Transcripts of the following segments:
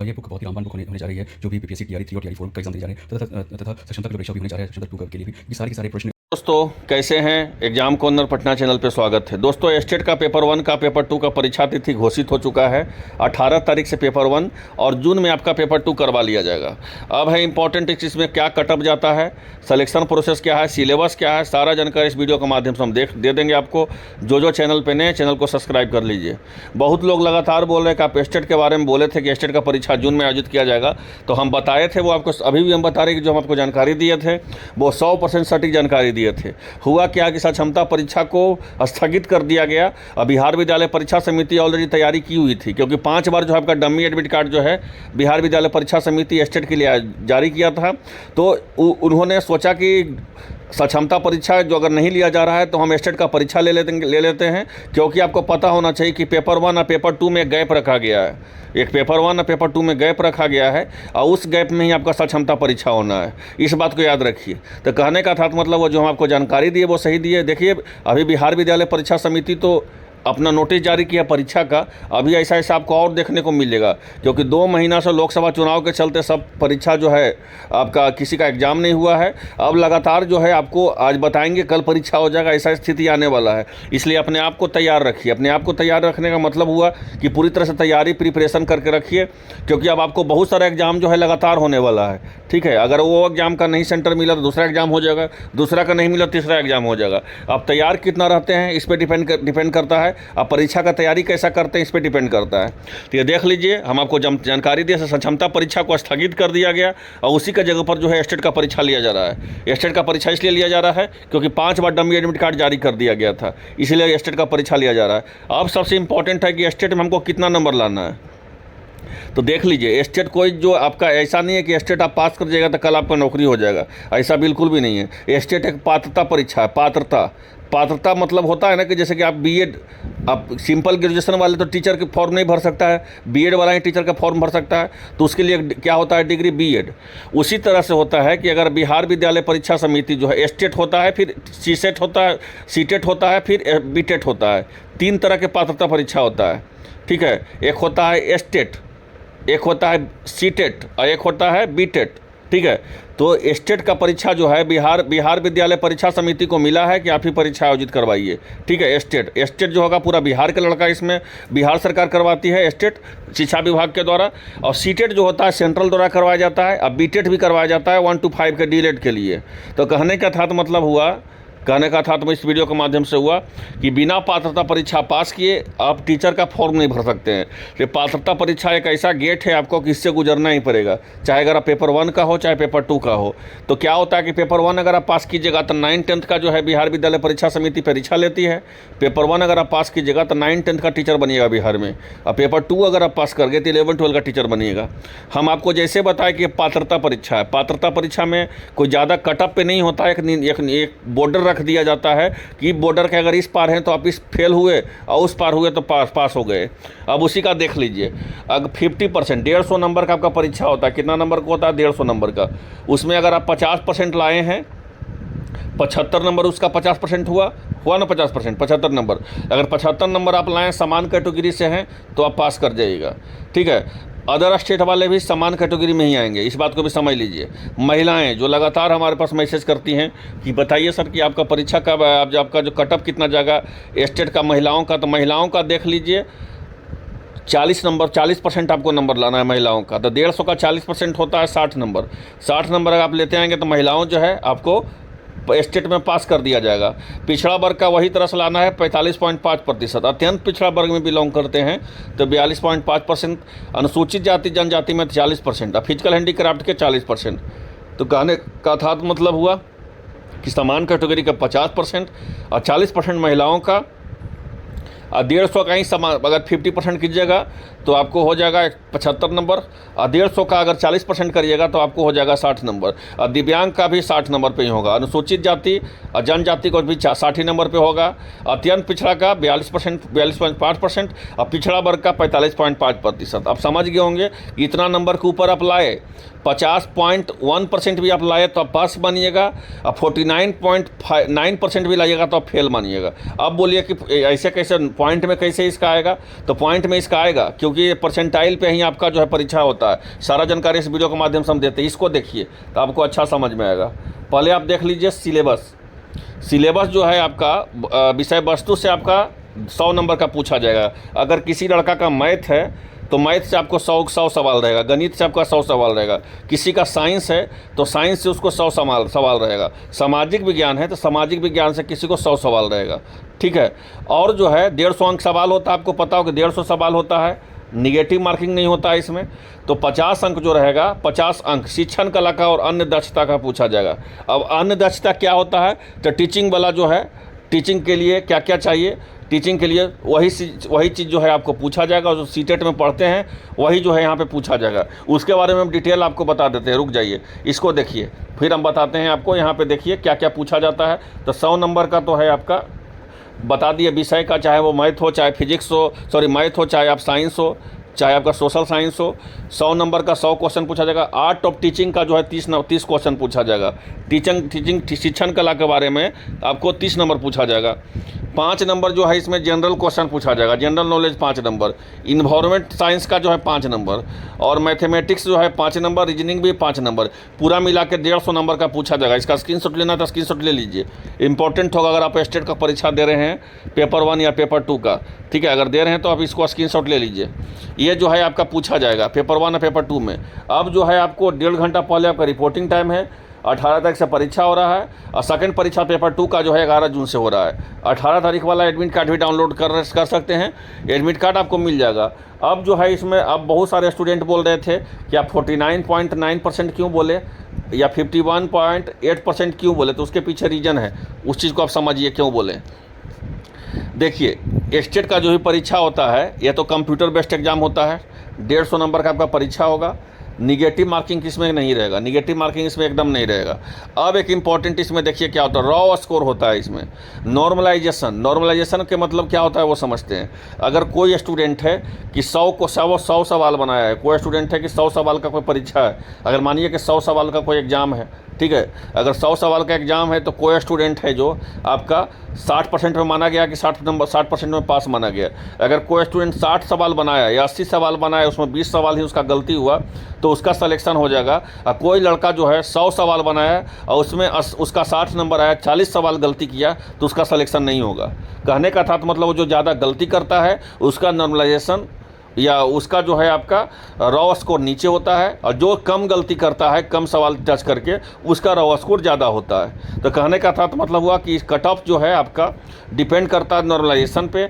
ये बुक बहुत ही रामबाण बुक होने जा रही है। जो भी पीपीएससी टीआरई 3 और टीआरई 4 का एग्जाम देने जा रहे हैं तथा सक्षमता की परीक्षा भी होने जा रहा है सक्षमता 2 के लिए भी। ये सारे प्रश्न दोस्तों कैसे हैं। एग्जाम कॉर्नर पटना चैनल पे स्वागत है। दोस्तों स्टेट का पेपर 1 का पेपर 2 का परीक्षा तिथि घोषित हो चुका है। 18 तारीख से पेपर 1 और जून में आपका पेपर 2 करवा लिया जाएगा। अब है इंपॉर्टेंट इसमें क्या कटअप जाता है, सिलेक्शन प्रोसेस क्या है, सिलेबस क्या है, सारा जानकारी इस वीडियो के माध्यम से हम दे देंगे आपको। जो चैनल पर नए चैनल को सब्सक्राइब कर लीजिए। बहुत लोग लगातार बोल रहे हैं कि आप स्टेट के बारे में बोले थे कि स्टेट का परीक्षा जून में आयोजित किया जाएगा, तो हम बताए थे वो आपको, अभी भी हम बता रहे हैं कि जो हम आपको जानकारी दिए थे वो 100% सटीक जानकारी दिए थे। हुआ क्या कि क्षमता परीक्षा को स्थगित कर दिया गया। बिहार विद्यालय परीक्षा समिति ऑलरेडी तैयारी की हुई थी, क्योंकि 5 बार जो है आपका डमी एडमिट कार्ड जो है बिहार विद्यालय परीक्षा समिति स्टेट के लिए जारी किया था। तो उन्होंने सोचा कि सक्षमता परीक्षा जो अगर नहीं लिया जा रहा है तो हम स्टेट का परीक्षा ले लेते हैं, क्योंकि आपको पता होना चाहिए कि पेपर 1 और पेपर 2 में गैप रखा गया है। एक पेपर 1 और पेपर 2 में गैप रखा गया है और उस गैप में ही आपका सक्षमता परीक्षा होना है। इस बात को याद रखिए। तो कहने का था मतलब वो जो हम आपको जानकारी दिए वो सही दिए। देखिए अभी बिहार विद्यालय परीक्षा समिति तो अपना नोटिस जारी किया परीक्षा का। अभी ऐसा आपको और देखने को मिलेगा, क्योंकि 2 महीना से लोकसभा चुनाव के चलते सब परीक्षा जो है आपका किसी का एग्ज़ाम नहीं हुआ है। अब लगातार जो है आपको आज बताएंगे कल परीक्षा हो जाएगा, ऐसा स्थिति आने वाला है। इसलिए अपने आप को तैयार रखिए। अपने आप को तैयार रखने का मतलब हुआ कि पूरी तरह से तैयारी प्रिपरेशन करके रखिए, क्योंकि अब आपको बहुत सारा एग्ज़ाम जो है लगातार होने वाला है। ठीक है, अगर वो एग्ज़ाम का नहीं सेंटर मिला तो दूसरा एग्ज़ाम हो जाएगा, दूसरा का नहीं मिला तीसरा एग्ज़ाम हो जाएगा। अब तैयार कितना रहते हैं इस पर डिपेंड करता है। आप परीक्षा का तैयारी कैसा करते हैं इस पर डिपेंड करता है। तो ये देख लीजिए, हम आपको जानकारी दिए सक्षमता परीक्षा को स्थगित कर दिया गया और उसी का जगह पर जो है स्टेट का परीक्षा लिया जा रहा है। स्टेट का परीक्षा इसलिए लिया जा रहा है क्योंकि 5 बार डमी एडमिट कार्ड जारी कर दिया गया था, इसलिए स्टेट का परीक्षा लिया जा रहा है। अब सबसे इंपॉर्टेंट है कि स्टेट में हमको कितना नंबर लाना है। तो देख लीजिए, स्टेट कोई जो आपका ऐसा नहीं है कि स्टेट आप पास कर जाएगा तो कल आपका नौकरी हो जाएगा, ऐसा बिल्कुल भी नहीं है। स्टेट एक पात्रता परीक्षा है। पात्रता मतलब होता है ना कि जैसे कि आप बीएड, आप सिंपल ग्रेजुएशन वाले तो टीचर के फॉर्म नहीं भर सकता है, बीएड वाला ही टीचर का फॉर्म भर सकता है, तो उसके लिए क्या होता है डिग्री बीएड। उसी तरह से होता है कि अगर बिहार विद्यालय परीक्षा समिति जो है स्टेट होता है, फिर सीसेट होता है, सीटेट होता है, फिर बीटेट होता है। 3 तरह के पात्रता परीक्षा होता है। ठीक है, एक होता है स्टेट, एक होता है सीटेट और एक होता है बीटेट। ठीक है, तो स्टेट का परीक्षा जो है बिहार विद्यालय परीक्षा समिति को मिला है कि आप ही परीक्षा आयोजित करवाइए। ठीक है, स्टेट जो होगा पूरा बिहार का लड़का, इसमें बिहार सरकार करवाती है स्टेट शिक्षा विभाग के द्वारा। और सीटेट जो होता है सेंट्रल द्वारा करवाया जाता है। अब बीटेट भी करवाया जाता है 1 to 5 के डीलेट के लिए। तो कहने का था तो मतलब हुआ, कहने का था तो इस वीडियो के माध्यम से हुआ कि बिना पात्रता परीक्षा पास किए आप टीचर का फॉर्म नहीं भर सकते हैं। ये पात्रता परीक्षा एक ऐसा गेट है आपको कि इससे गुजरना ही पड़ेगा, चाहे अगर आप पेपर 1 का हो चाहे पेपर 2 का हो। तो क्या होता है कि पेपर 1 अगर आप पास कीजिएगा तो 9-10 का जो है बिहार विद्यालय परीक्षा समिति परीक्षा लेती है। पेपर 1 अगर आप पास कीजिएगा तो 9-10 का टीचर बनिएगा बिहार में, और पेपर 2 अगर आप पास कर गए तो 11-12 का टीचर बनिएगा। हम आपको जैसे बताएं कि पात्रता परीक्षा है। पात्रता परीक्षा में कोई ज़्यादा कटअप पे नहीं होता है, एक बॉर्डर रख दिया जाता है कि बॉर्डर के अगर इस पार हैं तो आप इस फेल हुए और उस पार हुए तो पास हो गए। अब उसी का देख लीजिए, अगर 50% 150 नंबर का आपका परीक्षा होता है। कितना नंबर का होता है? 150 नंबर का। उसमें अगर आप 50% लाए हैं, 75 नंबर उसका 50% हुआ ना 50%, 75 नंबर। अगर 75 नंबर आप लाएँ समान कैटेगरी से हैं तो आप पास कर जाइएगा। ठीक है, अदर स्टेट वाले भी समान कैटेगरी में ही आएंगे, इस बात को भी समझ लीजिए। महिलाएं जो लगातार हमारे पास मैसेज करती हैं कि बताइए सर कि आपका परीक्षा कब है, आपका जो कटअप कितना जाएगा स्टेट का महिलाओं का, तो महिलाओं का देख लीजिए 40% आपको नंबर लाना है महिलाओं का। तो 150 का 40% होता है 60 नंबर। 60 नंबर अगर आप लेते आएंगे तो महिलाओं जो है आपको स्टेट में पास कर दिया जाएगा। पिछड़ा वर्ग का वही तरह से लाना है 45.5%। अत्यंत पिछड़ा वर्ग में बिलोंग करते हैं तो 42.5%। अनुसूचित जाति जनजाति में 40% और फिजिकल हैंडीक्राफ्ट के 40%। तो कहने का था मतलब हुआ कि समान कैटेगरी का 50% और 40% महिलाओं का, और 150 का ही समान अगर 50% कीजिएगा तो आपको हो जाएगा 75 नंबर, और 150 का अगर 40% करिएगा तो आपको हो जाएगा 60 नंबर। और दिव्यांग का भी 60 नंबर पे ही होगा। अनुसूचित जाति और जनजाति को भी 60 नंबर पे होगा। अत्यंत पिछड़ा का 42.5% और पिछड़ा वर्ग का 45.5%। आप समझ गए होंगे इतना नंबर के ऊपर आप लाए, 50.1% भी आप लाए तो आप पास बनिएगा, और 49.9% भी लाइएगा तो आप फेल मानिएगा। अब बोलिए कि ऐसे कैसे पॉइंट में कैसे इसका आएगा, तो पॉइंट में इसका आएगा क्योंकि क्योंकि परसेंटाइल पे ही आपका जो है परीक्षा होता है। सारा जानकारी इस वीडियो के माध्यम से हम देते हैं, इसको देखिए तो आपको अच्छा समझ में आएगा। पहले आप देख लीजिए सिलेबस। सिलेबस जो है आपका विषय वस्तु से आपका 100 नंबर का पूछा जाएगा। अगर किसी लड़का का मैथ है तो मैथ से आपको 100 सवाल रहेगा, गणित से आपका 100 सवाल रहेगा। किसी का साइंस है तो साइंस से उसको 100 सवाल रहेगा। सामाजिक विज्ञान है तो सामाजिक विज्ञान से किसी को 100 सवाल रहेगा, ठीक है। और जो है 150 अंक सवाल होता है, आपको पता हो कि 150 सवाल होता है, निगेटिव मार्किंग नहीं होता है इसमें। तो 50 अंक जो रहेगा, 50 अंक शिक्षण कला का और अन्य दक्षता का पूछा जाएगा। अब अन्य दक्षता क्या होता है, तो टीचिंग वाला जो है, टीचिंग के लिए क्या क्या चाहिए, टीचिंग के लिए वही चीज़ जो है आपको पूछा जाएगा। और जो सीटेट में पढ़ते हैं वही जो है यहाँ पे पूछा जाएगा। उसके बारे में हम डिटेल आपको बता देते हैं, रुक जाइए, इसको देखिए फिर हम बताते हैं आपको। यहाँ पे देखिए क्या क्या पूछा जाता है। तो 100 नंबर का तो है आपका बता दिए विषय का, चाहे वो मैथ हो, चाहे फिजिक्स हो, मैथ हो, चाहे आप साइंस हो, चाहे आपका सोशल साइंस हो। 100 नंबर का 100 क्वेश्चन पूछा जाएगा। आर्ट ऑफ टीचिंग का जो है 30 क्वेश्चन पूछा जाएगा। टीचिंग शिक्षण कला के बारे में आपको 30 नंबर पूछा जाएगा। 5 नंबर जो है इसमें जनरल क्वेश्चन पूछा जाएगा, general knowledge 5 number. Environment science का जो है 5 नंबर, और मैथमेटिक्स जो है 5 नंबर, रीजनिंग भी 5 नंबर। पूरा मिला के 150 नंबर का पूछा जाएगा। इसका स्क्रीनशॉट लेना तो स्क्रीनशॉट ले लीजिए, इंपॉर्टेंट होगा अगर आप स्टेट का परीक्षा दे रहे हैं, पेपर 1 या पेपर 2 का, ठीक है। अगर दे रहे हैं तो आप इसको स्क्रीनशॉट ले लीजिए। ये जो है आपका पूछा जाएगा पेपर 1 या पेपर 2 में। अब जो है आपको 1.5 घंटा पहले आपका रिपोर्टिंग टाइम है। 18 तारीख से परीक्षा हो रहा है, और सेकंड परीक्षा पेपर 2 का जो है 11 जून से हो रहा है। 18 तारीख वाला एडमिट कार्ड भी डाउनलोड कर सकते हैं, एडमिट कार्ड आपको मिल जाएगा। अब जो है इसमें अब बहुत सारे स्टूडेंट बोल रहे थे कि आप 49.9% क्यों बोले या 51.8% क्यों बोले, तो उसके पीछे रीज़न है, उस चीज़ को आप समझिए क्यों बोले। देखिए स्टेट का जो भी परीक्षा होता है ये तो कंप्यूटर बेस्ड एग्जाम होता है। 150 नंबर का आपका परीक्षा होगा। निगेटिव मार्किंग इसमें नहीं रहेगा, निगेटिव मार्किंग इसमें एकदम नहीं रहेगा। अब एक इम्पॉर्टेंट इसमें देखिए क्या होता है, रॉ स्कोर होता है इसमें। नॉर्मलाइजेशन के मतलब क्या होता है वो समझते हैं। अगर कोई स्टूडेंट है कि 100 सवाल बनाया है, कोई स्टूडेंट है कि 100 सवाल का कोई परीक्षा है, अगर मानिए कि 100 सवाल का कोई एग्ज़ाम है, ठीक है। अगर 100 सवाल का एग्ज़ाम है तो कोई स्टूडेंट है जो आपका 60% में माना गया कि 60% में पास माना गया। अगर कोई स्टूडेंट 60 सवाल बनाया या 80 सवाल बनाया, उसमें 20 सवाल ही उसका गलती हुआ तो उसका सिलेक्शन हो जाएगा। और कोई लड़का जो है 100 सवाल बनाया और उसमें उसका 60 नंबर आया, 40 सवाल गलती किया तो उसका सिलेक्शन नहीं होगा। कहने का था मतलब वो जो ज़्यादा गलती करता है उसका नॉर्मलाइजेशन या उसका जो है आपका रॉ स्कोर नीचे होता है, और जो कम गलती करता है, कम सवाल टच करके, उसका रॉ स्कोर ज़्यादा होता है। तो कहने का था तो मतलब हुआ कि कट ऑफ जो है आपका डिपेंड करता है नॉर्मलाइजेशन पे।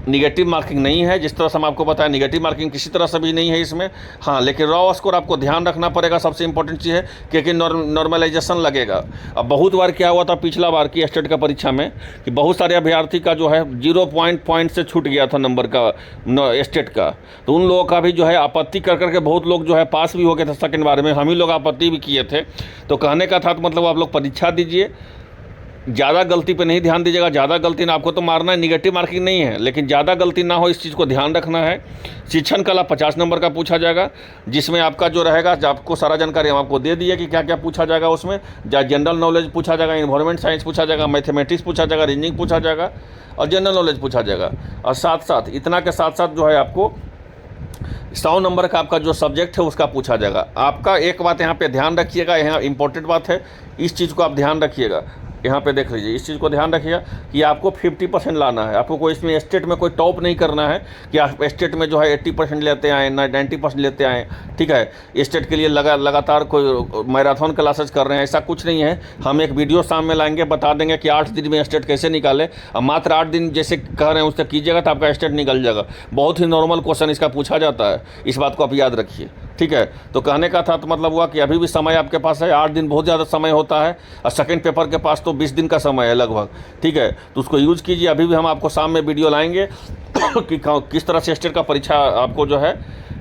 निगेटिव मार्किंग नहीं है, जिस तरह से हम आपको बताया, निगेटिव मार्किंग किसी तरह से भी नहीं है इसमें। हाँ, लेकिन रॉ स्कोर आपको ध्यान रखना पड़ेगा, सबसे इंपॉर्टेंट चीज़ है क्योंकि नॉर्मलाइजेशन लगेगा। अब बहुत बार क्या हुआ था पिछला बार की स्टेट का परीक्षा में कि बहुत सारे अभ्यर्थी का जो है 0 पॉइंट से छूट गया था नंबर का स्टेट का। तो उन लोगों का भी जो है आपत्ति कर करके बहुत लोग जो है पास भी हो गए थे सेकंड बार में, हम ही लोग आपत्ति भी किए थे। तो कहने का था तो मतलब आप लोग परीक्षा दीजिए, ज़्यादा गलती पे नहीं ध्यान दीजिएगा। ज़्यादा गलती ना, आपको तो मारना है, निगेटिव मार्किंग नहीं है, लेकिन ज़्यादा गलती ना हो इस चीज़ को ध्यान रखना है। शिक्षण कला 50 नंबर का पूछा जाएगा, जिसमें आपका जो रहेगा, आपको सारा जानकारी हम आपको दे दिए कि क्या क्या पूछा जाएगा उसमें। जनरल नॉलेज पूछा जाएगा, इन्वायरमेंट साइंस पूछा जाएगा, मैथमेटिक्स पूछा जाएगा, रीजनिंग पूछा जाएगा और जनरल नॉलेज पूछा जाएगा। और साथ साथ इतना के साथ साथ जो है आपको 100 नंबर का आपका जो सब्जेक्ट है उसका पूछा जाएगा। आपका एक बात यहाँ पे ध्यान रखिएगा, यहाँ इंपॉर्टेंट बात है, इस चीज़ को आप ध्यान रखिएगा। यहाँ पे देख लीजिए, इस चीज़ को ध्यान रखिएगा कि आपको 50% लाना है। आपको कोई इसमें स्टेट में कोई टॉप नहीं करना है कि आप स्टेट में जो है 80% लेते आएँ, 90% लेते आएँ, ठीक है। स्टेट के लिए लगातार कोई मैराथन क्लासेस कर रहे हैं, ऐसा कुछ नहीं है। हम एक वीडियो सामने लाएंगे, बता देंगे कि 8 दिन में स्टेट कैसे निकाले। अब मात्र 8 दिन जैसे कह रहे हैं उससे कीजिएगा तो आपका स्टेट निकल जाएगा। बहुत ही नॉर्मल क्वेश्चन इसका पूछा जाता है, इस बात को आप याद रखिए, ठीक है। तो कहने का था तो मतलब हुआ कि अभी भी समय आपके पास है, 8 दिन बहुत ज़्यादा समय होता है, और सेकंड पेपर के पास तो 20 दिन का समय है लगभग, ठीक है। तो उसको यूज़ कीजिए। अभी भी हम आपको सामने वीडियो लाएंगे कि किस तरह से स्टेट का परीक्षा आपको जो है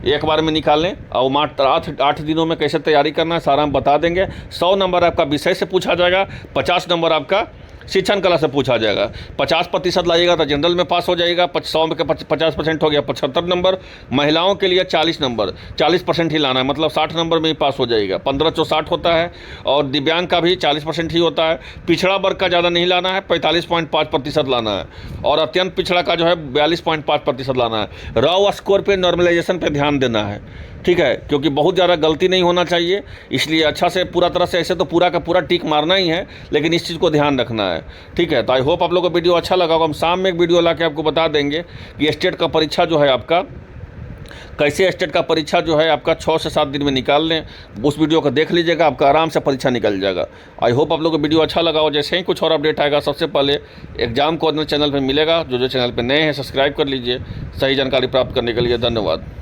एक बार में निकाल लें, और मात्र 8 दिनों में कैसे तैयारी करना है सारा हम बता देंगे। 100 नंबर आपका विषय से पूछा जाएगा, 50 नंबर आपका शिक्षण कला से पूछा जाएगा। 50% लाइएगा तो जनरल में पास हो जाएगा। 100 में के 50% हो गया 75 नंबर। महिलाओं के लिए 40 नंबर, 40% ही लाना है, मतलब 60 नंबर में ही पास हो जाएगा। 15 60 होता है। और दिव्यांग का भी 40% ही होता है। पिछड़ा वर्ग का ज़्यादा नहीं लाना है, 45.5% लाना है। और अत्यंत पिछड़ा का जो है 42.5% लाना है। रॉ स्कोर पे नॉर्मलाइजेशन पे ध्यान देना है, ठीक है, क्योंकि बहुत ज़्यादा गलती नहीं होना चाहिए। इसलिए अच्छा से पूरा तरह से ऐसे तो पूरा का पूरा टिक मारना ही है, लेकिन इस चीज़ को ध्यान रखना है, ठीक है। तो आई होप आप लोगों को वीडियो अच्छा लगा होगा। हम शाम में एक वीडियो ला के आपको बता देंगे कि स्टेट का परीक्षा जो है आपका कैसे, स्टेट का परीक्षा जो है आपका 6 से 7 दिन में निकाल लें। उस वीडियो को देख लीजिएगा, आपका आराम से परीक्षा निकल जाएगा। आई होप आप लोगों को वीडियो अच्छा लगा हो। जैसे ही कुछ और अपडेट आएगा सबसे पहले एग्जाम कॉर्नर चैनल पर मिलेगा। जो चैनल पर नए हैं सब्सक्राइब कर लीजिए। सही जानकारी प्राप्त करने के लिए धन्यवाद।